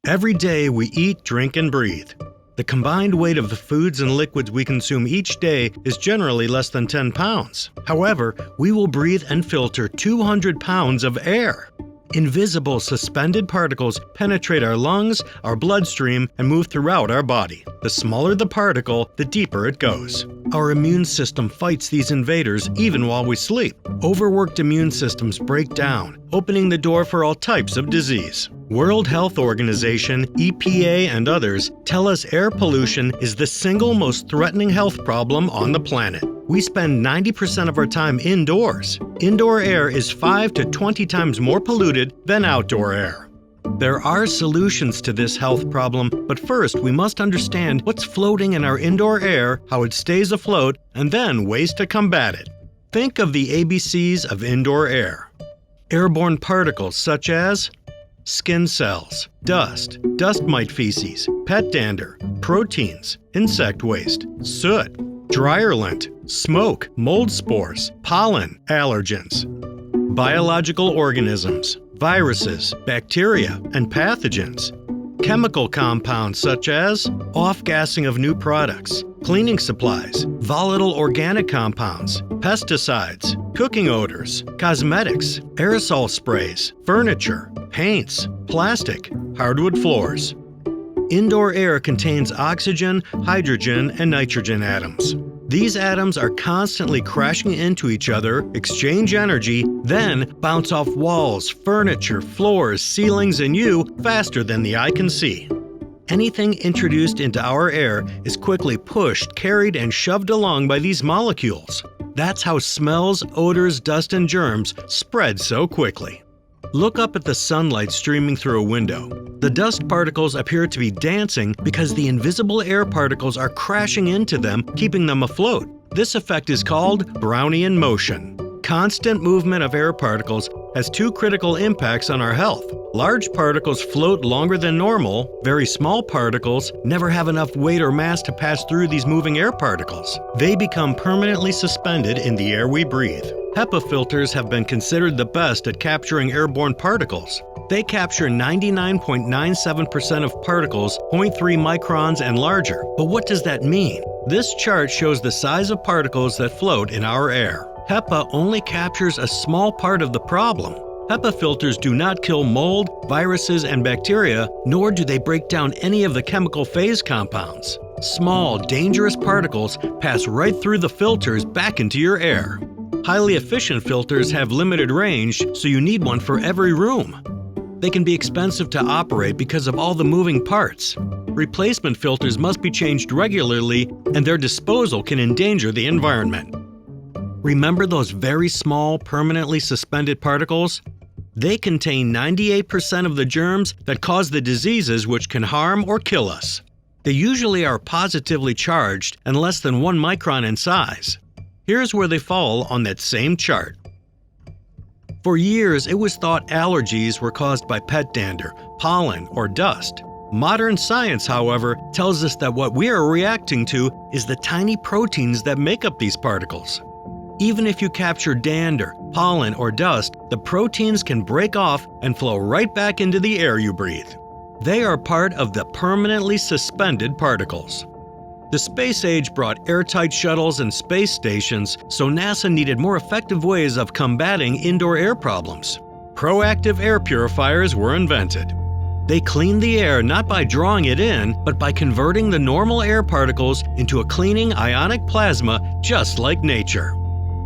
Every day we eat, drink, and breathe. The combined weight of the foods and liquids we consume each day is generally less than 10 pounds. However, we will breathe and filter 200 pounds of air. Invisible suspended particles penetrate our lungs, our bloodstream, and move throughout our body. The smaller the particle, the deeper it goes. Our immune system fights these invaders even while we sleep. Overworked immune systems break down, opening the door for all types of disease. World Health Organization, EPA, and others tell us air pollution is the single most threatening health problem on the planet. We spend 90% of our time indoors. Indoor air is 5 to 20 times more polluted than outdoor air. There are solutions to this health problem, but first we must understand what's floating in our indoor air, how it stays afloat, and then ways to combat it. Think of the ABCs of indoor air. Airborne particles such as skin cells, dust mite feces, pet dander, proteins, insect waste, soot, dryer lint, smoke, mold spores, pollen, allergens. Biological organisms, viruses, bacteria, and pathogens. Chemical compounds such as off-gassing of new products, cleaning supplies, volatile organic compounds, pesticides, cooking odors, cosmetics, aerosol sprays, furniture, paints, plastic, hardwood floors. Indoor air contains oxygen, hydrogen, and nitrogen atoms. These atoms are constantly crashing into each other, exchange energy, then bounce off walls, furniture, floors, ceilings, and you faster than the eye can see. Anything introduced into our air is quickly pushed, carried, and shoved along by these molecules. That's how smells, odors, dust, and germs spread so quickly. Look up at the sunlight streaming through a window. The dust particles appear to be dancing because the invisible air particles are crashing into them, keeping them afloat. This effect is called Brownian motion. Constant movement of air particles has two critical impacts on our health. Large particles float longer than normal. Very small particles never have enough weight or mass to pass through these moving air particles. They become permanently suspended in the air we breathe. HEPA filters have been considered the best at capturing airborne particles. They capture 99.97% of particles 0.3 microns and larger. But what does that mean? This chart shows the size of particles that float in our air. HEPA only captures a small part of the problem. HEPA filters do not kill mold, viruses, and bacteria, nor do they break down any of the chemical phase compounds. Small, dangerous particles pass right through the filters back into your air. Highly efficient filters have limited range, so you need one for every room. They can be expensive to operate because of all the moving parts. Replacement filters must be changed regularly, and their disposal can endanger the environment. Remember those very small, permanently suspended particles? They contain 98% of the germs that cause the diseases which can harm or kill us. They usually are positively charged and less than 1 micron in size. Here's where they fall on that same chart. For years, it was thought allergies were caused by pet dander, pollen, or dust. Modern science, however, tells us that what we are reacting to is the tiny proteins that make up these particles. Even if you capture dander, pollen, or dust, the proteins can break off and flow right back into the air you breathe. They are part of the permanently suspended particles. The space age brought airtight shuttles and space stations, so NASA needed more effective ways of combating indoor air problems. Proactive air purifiers were invented. They clean the air not by drawing it in, but by converting the normal air particles into a cleaning ionic plasma just like nature.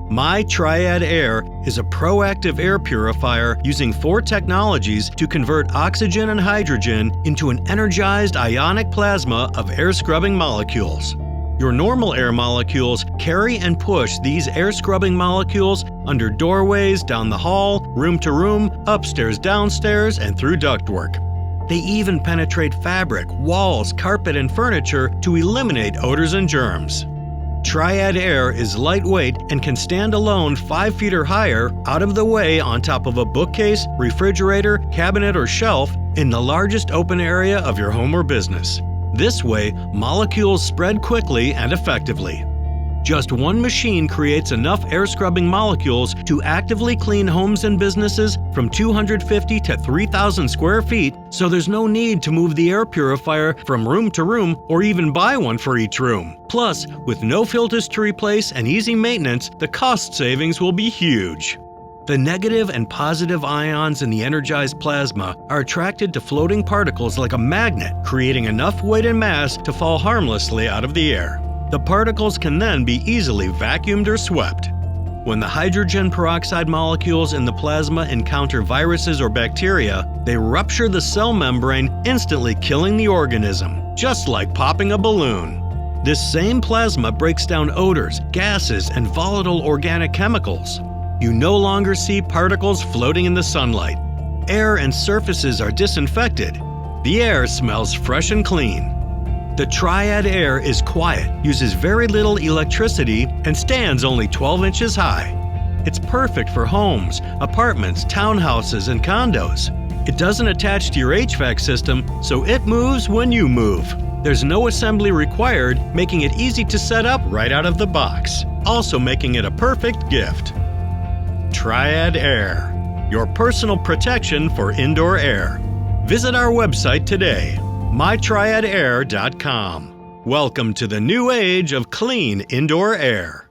My Triad Aer is a proactive air purifier using 4 technologies to convert oxygen and hydrogen into an energized ionic plasma of air-scrubbing molecules. Your normal air molecules carry and push these air-scrubbing molecules under doorways, down the hall, room to room, upstairs, downstairs, and through ductwork. They even penetrate fabric, walls, carpet, and furniture to eliminate odors and germs. Triad Aer is lightweight and can stand alone 5 feet or higher, out of the way on top of a bookcase, refrigerator, cabinet, or shelf in the largest open area of your home or business. This way, molecules spread quickly and effectively. Just one machine creates enough air scrubbing molecules to actively clean homes and businesses from 250 to 3,000 square feet, so there's no need to move the air purifier from room to room or even buy one for each room. Plus, with no filters to replace and easy maintenance, the cost savings will be huge. The negative and positive ions in the energized plasma are attracted to floating particles like a magnet, creating enough weight and mass to fall harmlessly out of the air. The particles can then be easily vacuumed or swept. When the hydrogen peroxide molecules in the plasma encounter viruses or bacteria, they rupture the cell membrane, instantly killing the organism, just like popping a balloon. This same plasma breaks down odors, gases, and volatile organic chemicals. You no longer see particles floating in the sunlight. Air and surfaces are disinfected. The air smells fresh and clean. The Triad Aer is quiet, uses very little electricity, and stands only 12 inches high. It's perfect for homes, apartments, townhouses, and condos. It doesn't attach to your HVAC system, so it moves when you move. There's no assembly required, making it easy to set up right out of the box, also making it a perfect gift. Triad Aer, your personal protection for indoor air. Visit our website today, mytriadaer.com. Welcome to the new age of clean indoor air.